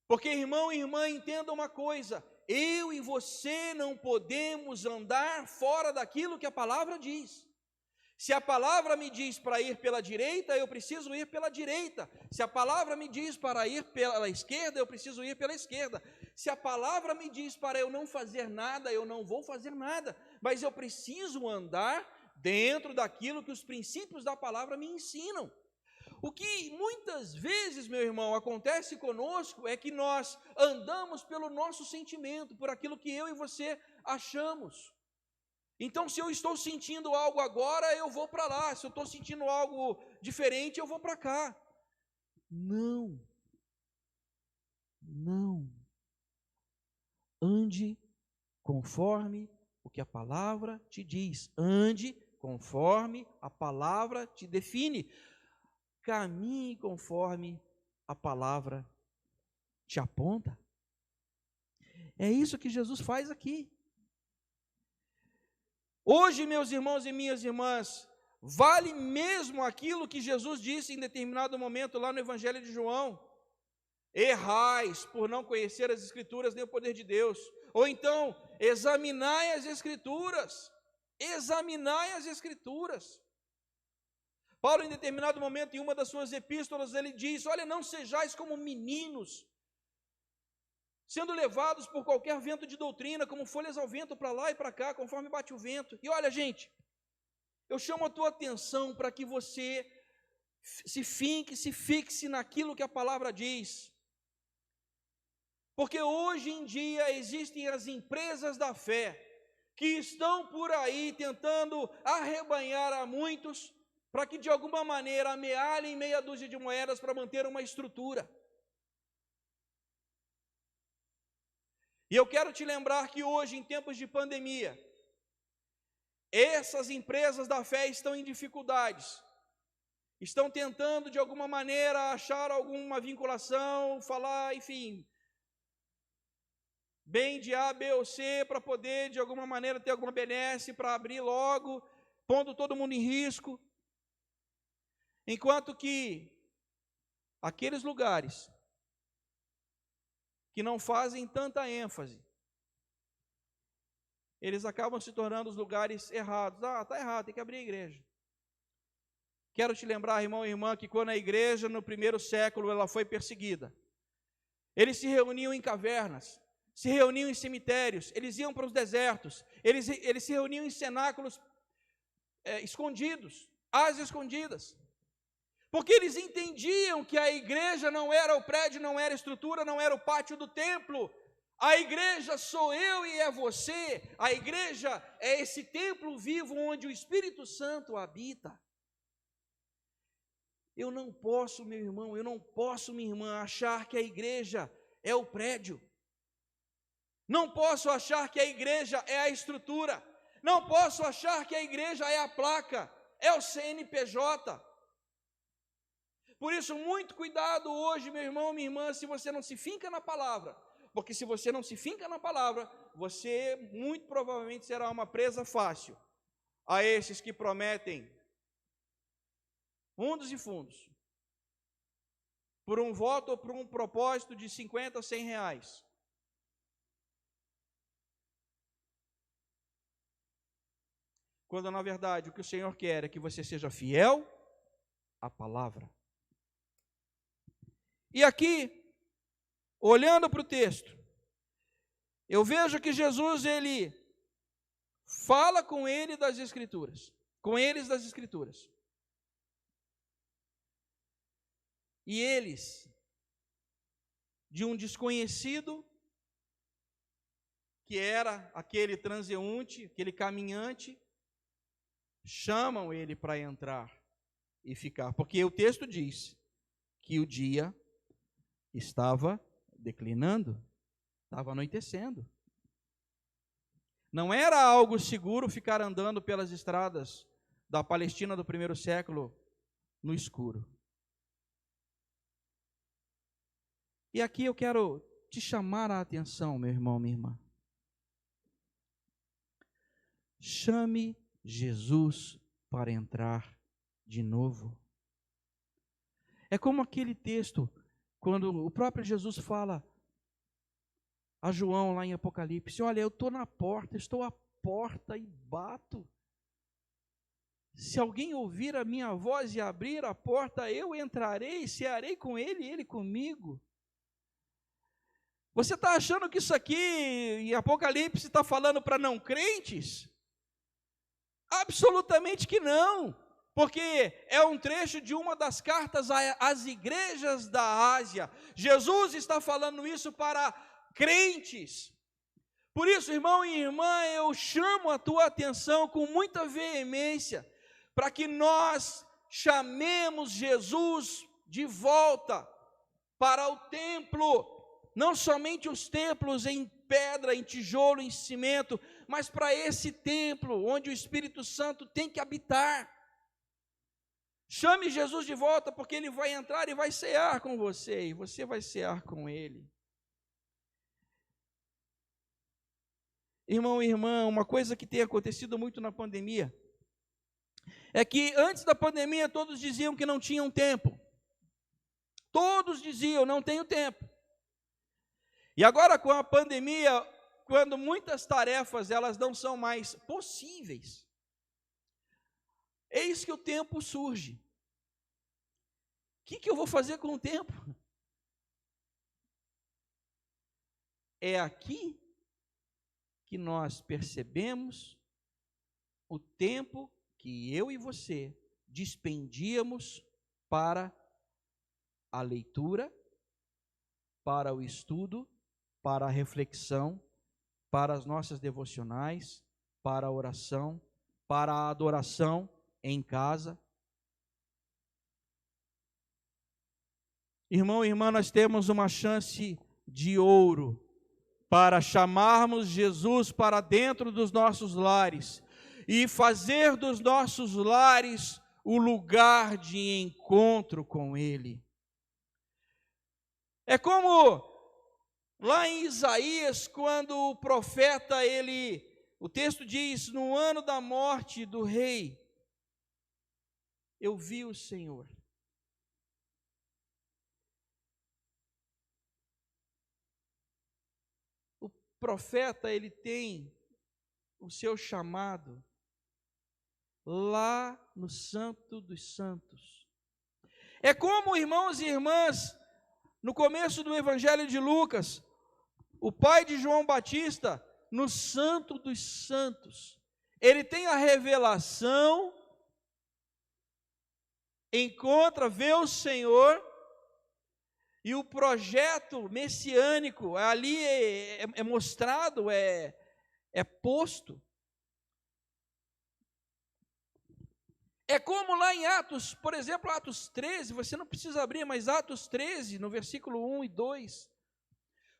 Porque, irmão e irmã, entenda uma coisa: eu e você não podemos andar fora daquilo que a palavra diz. Se a palavra me diz para ir pela direita, eu preciso ir pela direita. Se a palavra me diz para ir pela esquerda, eu preciso ir pela esquerda. Se a palavra me diz para eu não fazer nada, eu não vou fazer nada. Mas eu preciso andar dentro daquilo que os princípios da palavra me ensinam. O que muitas vezes, meu irmão, acontece conosco é que nós andamos pelo nosso sentimento, por aquilo que eu e você achamos. Então, se eu estou sentindo algo agora, eu vou para lá. Se eu estou sentindo algo diferente, eu vou para cá. Não. Não. Ande conforme o que a palavra te diz. Ande conforme a palavra te define. Caminhe conforme a palavra te aponta. É isso que Jesus faz aqui. Hoje, meus irmãos e minhas irmãs, vale mesmo aquilo que Jesus disse em determinado momento lá no Evangelho de João: errais por não conhecer as Escrituras nem o poder de Deus. Ou então, examinai as Escrituras. Examinai as Escrituras. Paulo, em determinado momento, em uma das suas epístolas, ele diz: olha, não sejais como meninos, sendo levados por qualquer vento de doutrina, como folhas ao vento para lá e para cá, conforme bate o vento. E olha, gente, eu chamo a tua atenção para que você se fixe naquilo que a palavra diz. Porque hoje em dia existem as empresas da fé, que estão por aí tentando arrebanhar a muitos, para que de alguma maneira amealhem meia dúzia de moedas para manter uma estrutura. E eu quero te lembrar que hoje, em tempos de pandemia, essas empresas da fé estão em dificuldades, estão tentando de alguma maneira achar alguma vinculação, falar, enfim, bem de A, B ou C, para poder de alguma maneira ter alguma benesse, para abrir logo, pondo todo mundo em risco. Enquanto que aqueles lugares que não fazem tanta ênfase, eles acabam se tornando os lugares errados. Está errado, tem que abrir a igreja. Quero te lembrar, irmão e irmã, que quando a igreja no primeiro século ela foi perseguida, eles se reuniam em cavernas, se reuniam em cemitérios, eles iam para os desertos, eles se reuniam em cenáculos escondidos, às escondidas. Porque eles entendiam que a igreja não era o prédio, não era a estrutura, não era o pátio do templo. A igreja sou eu e é você. A igreja é esse templo vivo onde o Espírito Santo habita. Eu não posso, meu irmão, eu não posso, minha irmã, achar que a igreja é o prédio. Não posso achar que a igreja é a estrutura. Não posso achar que a igreja é a placa, é o CNPJ. Por isso, muito cuidado hoje, meu irmão, minha irmã, se você não se finca na palavra. Porque se você não se finca na palavra, você muito provavelmente será uma presa fácil a esses que prometem fundos e fundos, por um voto ou por um propósito de 50 a 100 reais. Quando na verdade o que o Senhor quer é que você seja fiel à palavra. E aqui, olhando para o texto, eu vejo que Jesus, ele fala com ele das Escrituras, com eles das Escrituras. E eles, de um desconhecido, que era aquele transeunte, aquele caminhante, chamam ele para entrar e ficar, porque o texto diz que o dia estava declinando, estava anoitecendo. Não era algo seguro ficar andando pelas estradas da Palestina do primeiro século no escuro. E aqui eu quero te chamar a atenção, meu irmão, minha irmã. Chame Jesus para entrar de novo. É como aquele texto, quando o próprio Jesus fala a João lá em Apocalipse: olha, eu estou na porta, estou à porta e bato. Se alguém ouvir a minha voz e abrir a porta, eu entrarei, cearei com ele e ele comigo. Você está achando que isso aqui em Apocalipse está falando para não crentes? Absolutamente que não, porque é um trecho de uma das cartas às igrejas da Ásia. Jesus está falando isso para crentes. Por isso, irmão e irmã, eu chamo a tua atenção com muita veemência, para que nós chamemos Jesus de volta para o templo, não somente os templos em pedra, em tijolo, em cimento, mas para esse templo onde o Espírito Santo tem que habitar. Chame Jesus de volta, porque ele vai entrar e vai cear com você, e você vai cear com ele. Irmão e irmã, uma coisa que tem acontecido muito na pandemia é que antes da pandemia todos diziam que não tinham tempo. Todos diziam, não tenho tempo. E agora com a pandemia, quando muitas tarefas elas não são mais possíveis, eis que o tempo surge. O que eu vou fazer com o tempo? É aqui que nós percebemos o tempo que eu e você despendíamos para a leitura, para o estudo, para a reflexão, para as nossas devocionais, para a oração, para a adoração em casa. Irmão e irmã, nós temos uma chance de ouro para chamarmos Jesus para dentro dos nossos lares e fazer dos nossos lares o lugar de encontro com Ele. É como lá em Isaías, quando o profeta, o texto diz, no ano da morte do rei, eu vi o Senhor. O profeta, ele tem o seu chamado lá no Santo dos Santos. É como, irmãos e irmãs, no começo do Evangelho de Lucas, o pai de João Batista, no Santo dos Santos, ele tem a revelação, encontra, vê o Senhor, e o projeto messiânico ali é mostrado, é posto. É como lá em Atos, por exemplo, Atos 13, você não precisa abrir, mas Atos 13, no versículo 1 e 2.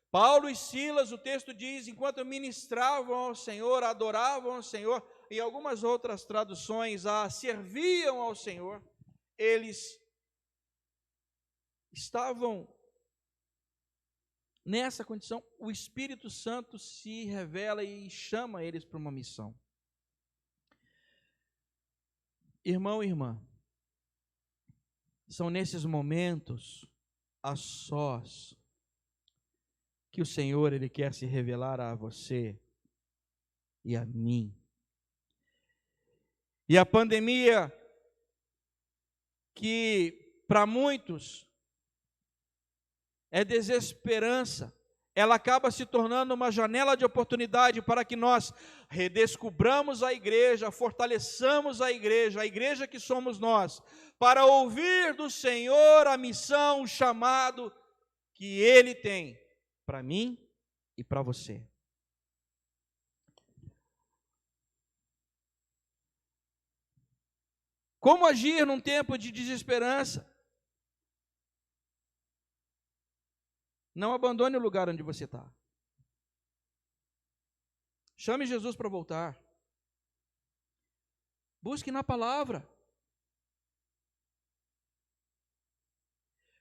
Paulo e Silas, o texto diz, enquanto ministravam ao Senhor, adoravam ao Senhor, e algumas outras traduções, serviam ao Senhor, eles estavam nessa condição, o Espírito Santo se revela e chama eles para uma missão. Irmão e irmã, são nesses momentos a sós que o Senhor, Ele quer se revelar a você e a mim. E a pandemia, que para muitos é desesperança, ela acaba se tornando uma janela de oportunidade para que nós redescubramos a igreja, fortaleçamos a igreja que somos nós, para ouvir do Senhor a missão, o chamado que Ele tem para mim e para você. Como agir num tempo de desesperança? Não abandone o lugar onde você está. Chame Jesus para voltar. Busque na palavra.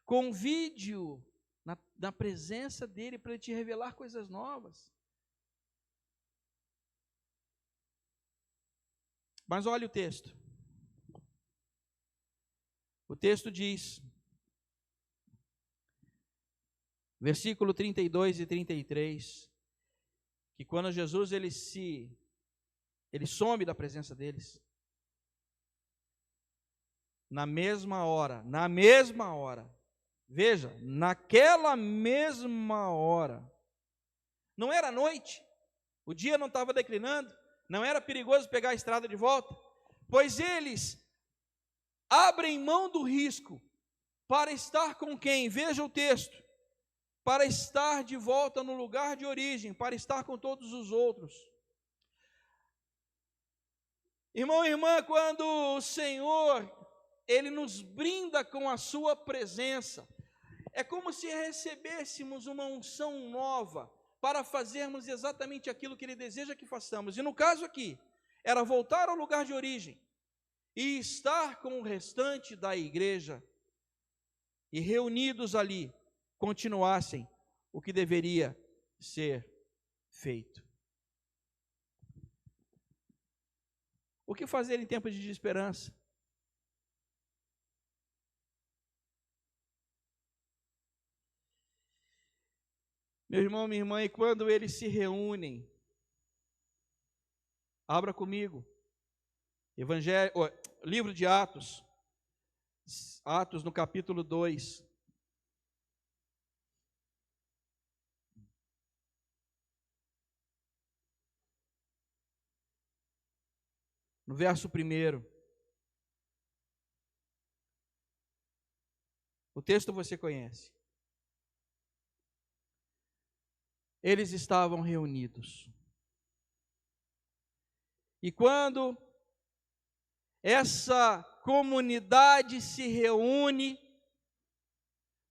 Convide-o na presença dele para ele te revelar coisas novas. Mas olha o texto. O texto diz, versículo 32 e 33, que quando Jesus ele some da presença deles, na mesma hora, veja, naquela mesma hora, não era noite, o dia não estava declinando, não era perigoso pegar a estrada de volta, pois eles abrem mão do risco para estar com quem? Veja o texto. Para estar de volta no lugar de origem, para estar com todos os outros. Irmão e irmã, quando o Senhor, Ele nos brinda com a sua presença, é como se recebêssemos uma unção nova, para fazermos exatamente aquilo que Ele deseja que façamos. E no caso aqui, era voltar ao lugar de origem, e estar com o restante da igreja, e reunidos ali, continuassem o que deveria ser feito. O que fazer em tempos de desesperança? Meu irmão, minha irmã, e quando eles se reúnem, abra comigo, livro de Atos, Atos no capítulo 2. No verso 1. O texto você conhece. Eles estavam reunidos. E quando essa comunidade se reúne,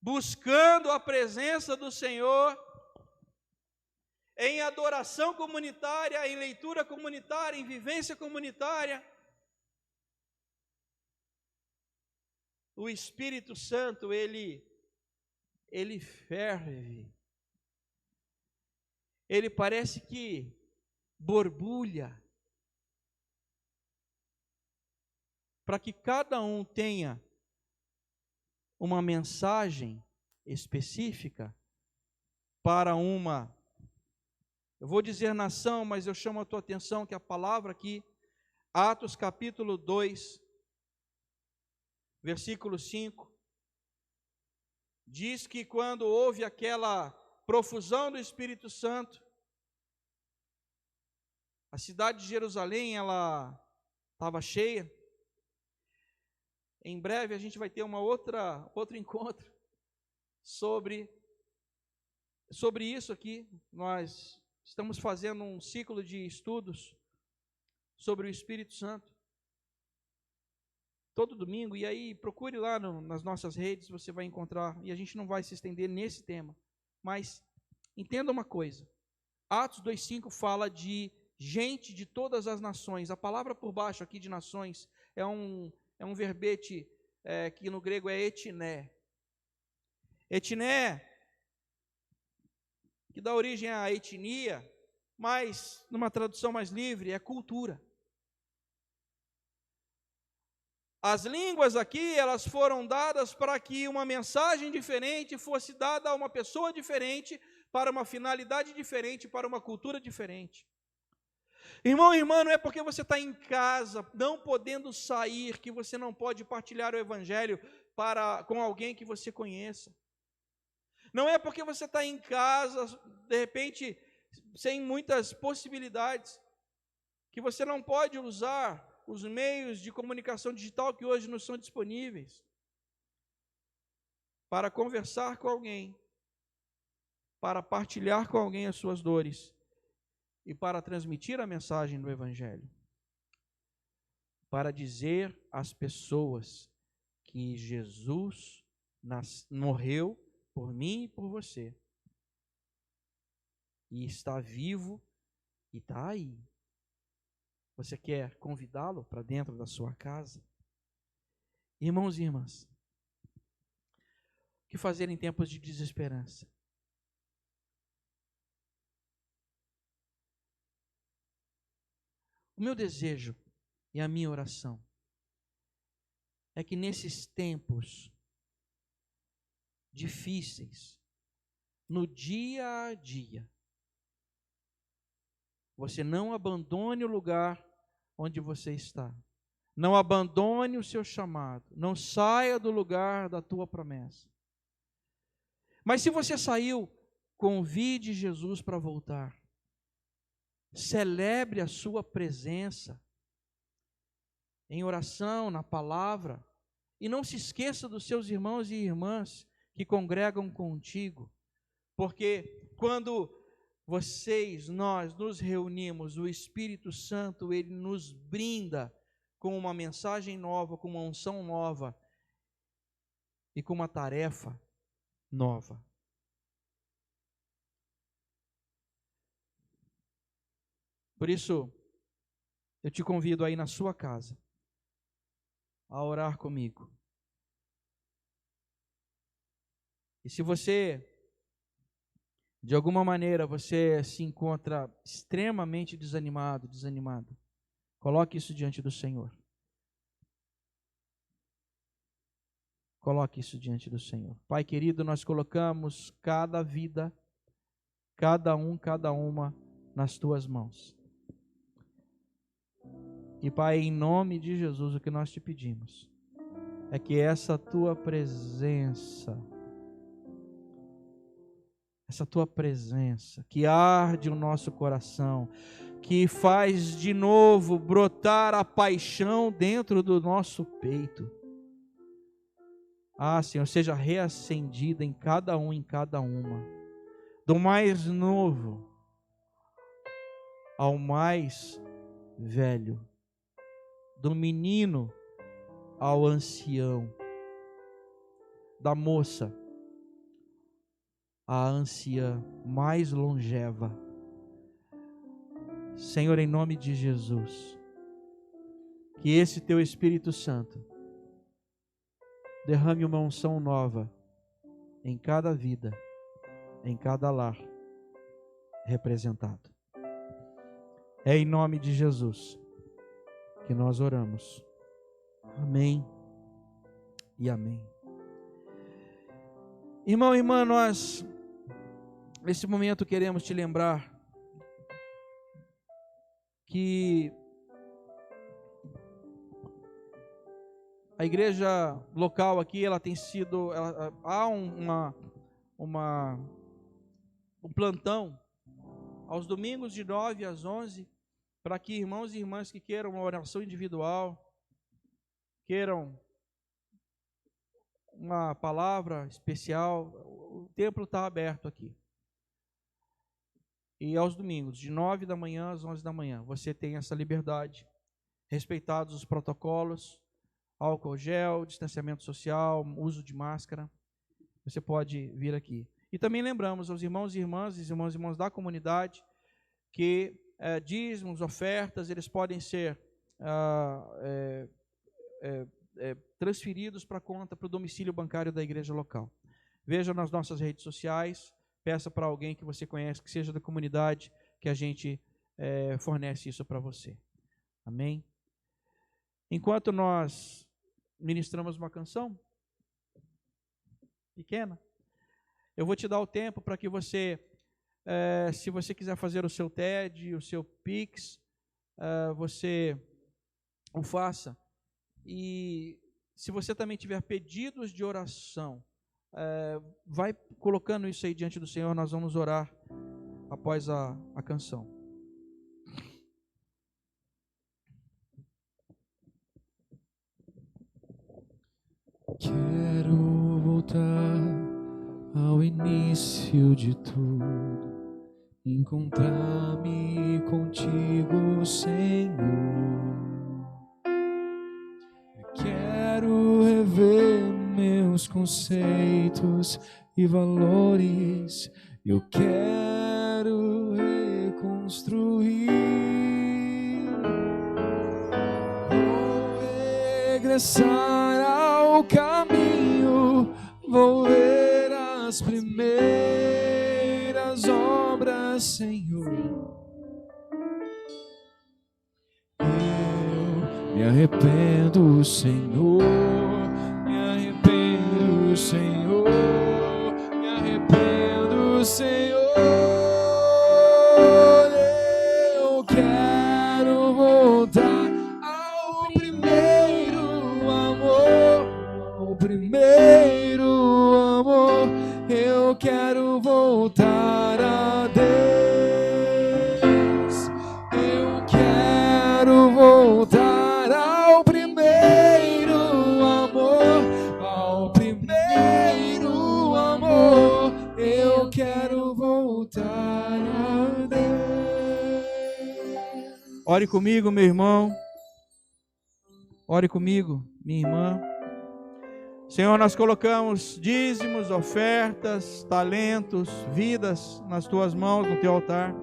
buscando a presença do Senhor, em adoração comunitária, em leitura comunitária, em vivência comunitária, o Espírito Santo, ele ferve, ele parece que borbulha, para que cada um tenha uma mensagem específica para uma, eu vou dizer nação, mas eu chamo a tua atenção que a palavra aqui, Atos capítulo 2, versículo 5, diz que quando houve aquela profusão do Espírito Santo, a cidade de Jerusalém, ela estava cheia. Em breve a gente vai ter outro encontro sobre isso aqui. Nós estamos fazendo um ciclo de estudos sobre o Espírito Santo, todo domingo, e aí procure lá nas nossas redes, você vai encontrar, e a gente não vai se estender nesse tema, mas entenda uma coisa, Atos 2,5 fala de gente de todas as nações. A palavra por baixo aqui de nações é um verbete que no grego é etné. Etné, que dá origem à etnia, mas numa tradução mais livre é cultura. As línguas aqui, elas foram dadas para que uma mensagem diferente fosse dada a uma pessoa diferente, para uma finalidade diferente, para uma cultura diferente. Irmão e irmã, não é porque você está em casa, não podendo sair, que você não pode partilhar o Evangelho com alguém que você conheça. Não é porque você está em casa, de repente, sem muitas possibilidades, que você não pode usar os meios de comunicação digital que hoje nos são disponíveis para conversar com alguém, para partilhar com alguém as suas dores e para transmitir a mensagem do Evangelho, para dizer às pessoas que Jesus morreu por mim e por você, e está vivo e está aí. Você quer convidá-lo para dentro da sua casa? Irmãos e irmãs, o que fazer em tempos de desesperança? O meu desejo e a minha oração é que nesses tempos difíceis, no dia a dia, você não abandone o lugar onde você está. Não abandone o seu chamado. Não saia do lugar da tua promessa. Mas se você saiu, convide Jesus para voltar. Celebre a sua presença em oração, na palavra. E não se esqueça dos seus irmãos e irmãs que congregam contigo. Porque quando nós nos reunimos, o Espírito Santo, ele nos brinda com uma mensagem nova, com uma unção nova e com uma tarefa nova. Por isso, eu te convido aí na sua casa a orar comigo. E se você, de alguma maneira, você se encontra extremamente desanimado, coloque isso diante do Senhor. Coloque isso diante do Senhor. Pai querido, nós colocamos cada vida, cada uma, nas tuas mãos. E Pai, em nome de Jesus, o que nós te pedimos é que essa tua presença que arde o nosso coração, que faz de novo brotar a paixão dentro do nosso peito, Senhor, seja reacendida em cada uma, do mais novo ao mais velho, do menino ao ancião, da moça à anciã mais longeva. Senhor, em nome de Jesus, que esse teu Espírito Santo derrame uma unção nova em cada vida, em cada lar representado. É em nome de Jesus que nós oramos. Amém e amém. Irmão e irmã, nós nesse momento queremos te lembrar que a igreja local aqui, ela tem sido, há um plantão aos domingos de 9 às 11, para que irmãos e irmãs que queiram uma oração individual, queiram uma palavra especial, o templo está aberto aqui. E aos domingos, de 9 da manhã às 11 da manhã, você tem essa liberdade, respeitados os protocolos, álcool gel, distanciamento social, uso de máscara, você pode vir aqui. E também lembramos aos irmãos e irmãs da comunidade, que dízimos, ofertas, eles podem ser transferidos para a conta, para o domicílio bancário da igreja local. Veja nas nossas redes sociais, peça para alguém que você conhece, que seja da comunidade, que a gente fornece isso para você. Amém? Enquanto nós ministramos uma canção pequena, eu vou te dar o tempo para que você, se você quiser fazer o seu TED, o seu Pix, você o faça. E se você também tiver pedidos de oração, vai colocando isso aí diante do Senhor, nós vamos orar após a canção. Quero voltar ao início de tudo, encontrar-me contigo, Senhor. Quero rever meus conceitos e valores. Eu quero reconstruir. Vou regressar ao caminho, vou ver as primeiras obras, Senhor. Eu me arrependo, Senhor. Senhor. Eu quero voltar ao primeiro amor, ao primeiro amor. Eu quero voltar a Deus. Eu quero voltar ao primeiro amor, ao primeiro amor. Eu quero voltar a Deus. Ore comigo, meu irmão. Ore comigo, minha irmã. Senhor, nós colocamos dízimos, ofertas, talentos, vidas nas tuas mãos, no teu altar.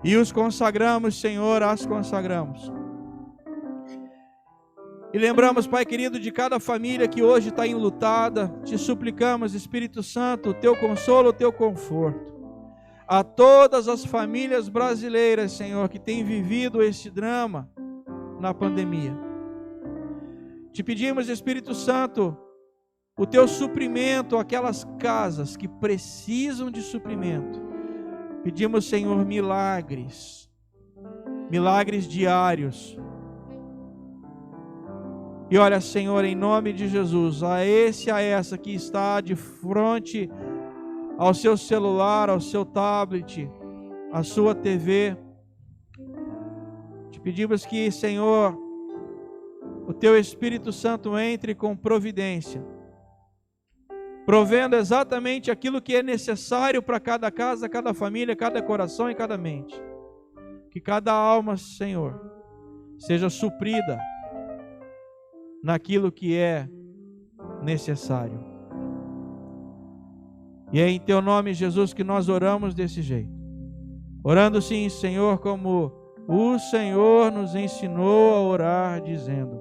E os consagramos, Senhor, as consagramos. E lembramos, Pai querido, de cada família que hoje está enlutada. Te suplicamos, Espírito Santo, o teu consolo, o teu conforto. A todas as famílias brasileiras, Senhor, que têm vivido esse drama na pandemia. Te pedimos, Espírito Santo, o teu suprimento àquelas casas que precisam de suprimento. Pedimos, Senhor, milagres, milagres diários. E olha, Senhor, em nome de Jesus, a esse, a essa que está de frente ao seu celular, ao seu tablet, à sua TV, te pedimos que, Senhor, o teu Espírito Santo entre com providência, provendo exatamente aquilo que é necessário para cada casa, cada família, cada coração e cada mente. Que cada alma, Senhor, seja suprida naquilo que é necessário. E é em teu nome, Jesus, que nós oramos desse jeito. Orando sim, Senhor, como o Senhor nos ensinou a orar, dizendo: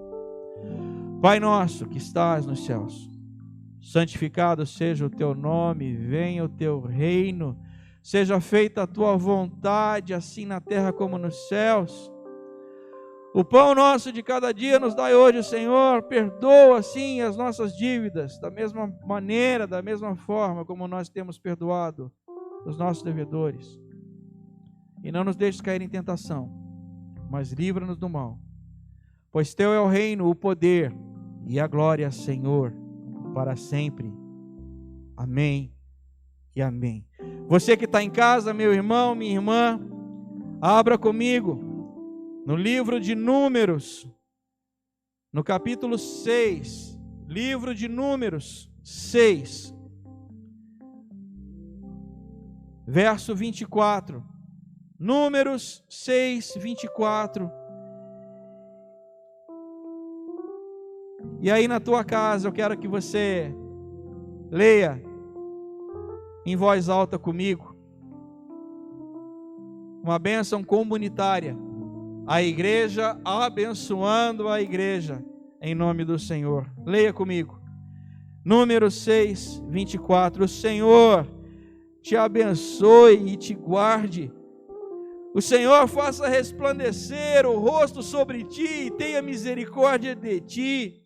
Pai nosso que estás nos céus, santificado seja o teu nome, venha o teu reino, seja feita a tua vontade, assim na terra como nos céus. O pão nosso de cada dia nos dai hoje, Senhor. Perdoa, sim, as nossas dívidas, da mesma maneira, da mesma forma como nós temos perdoado os nossos devedores. E não nos deixes cair em tentação, mas livra-nos do mal. Pois teu é o reino, o poder e a glória, Senhor, para sempre. Amém e amém. Você que está em casa, meu irmão, minha irmã, abra comigo no livro de Números, no capítulo 6, livro de Números 6, verso 24, Números 6, 24, e aí na tua casa eu quero que você leia em voz alta comigo, uma bênção comunitária, a igreja abençoando a igreja, em nome do Senhor. Leia comigo, Números 6, 24, o Senhor te abençoe e te guarde, o Senhor faça resplandecer o rosto sobre ti e tenha misericórdia de ti,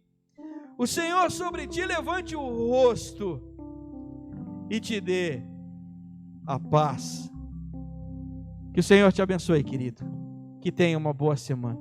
o Senhor sobre ti levante o rosto e te dê a paz. Que o Senhor te abençoe, querido. Que tenha uma boa semana.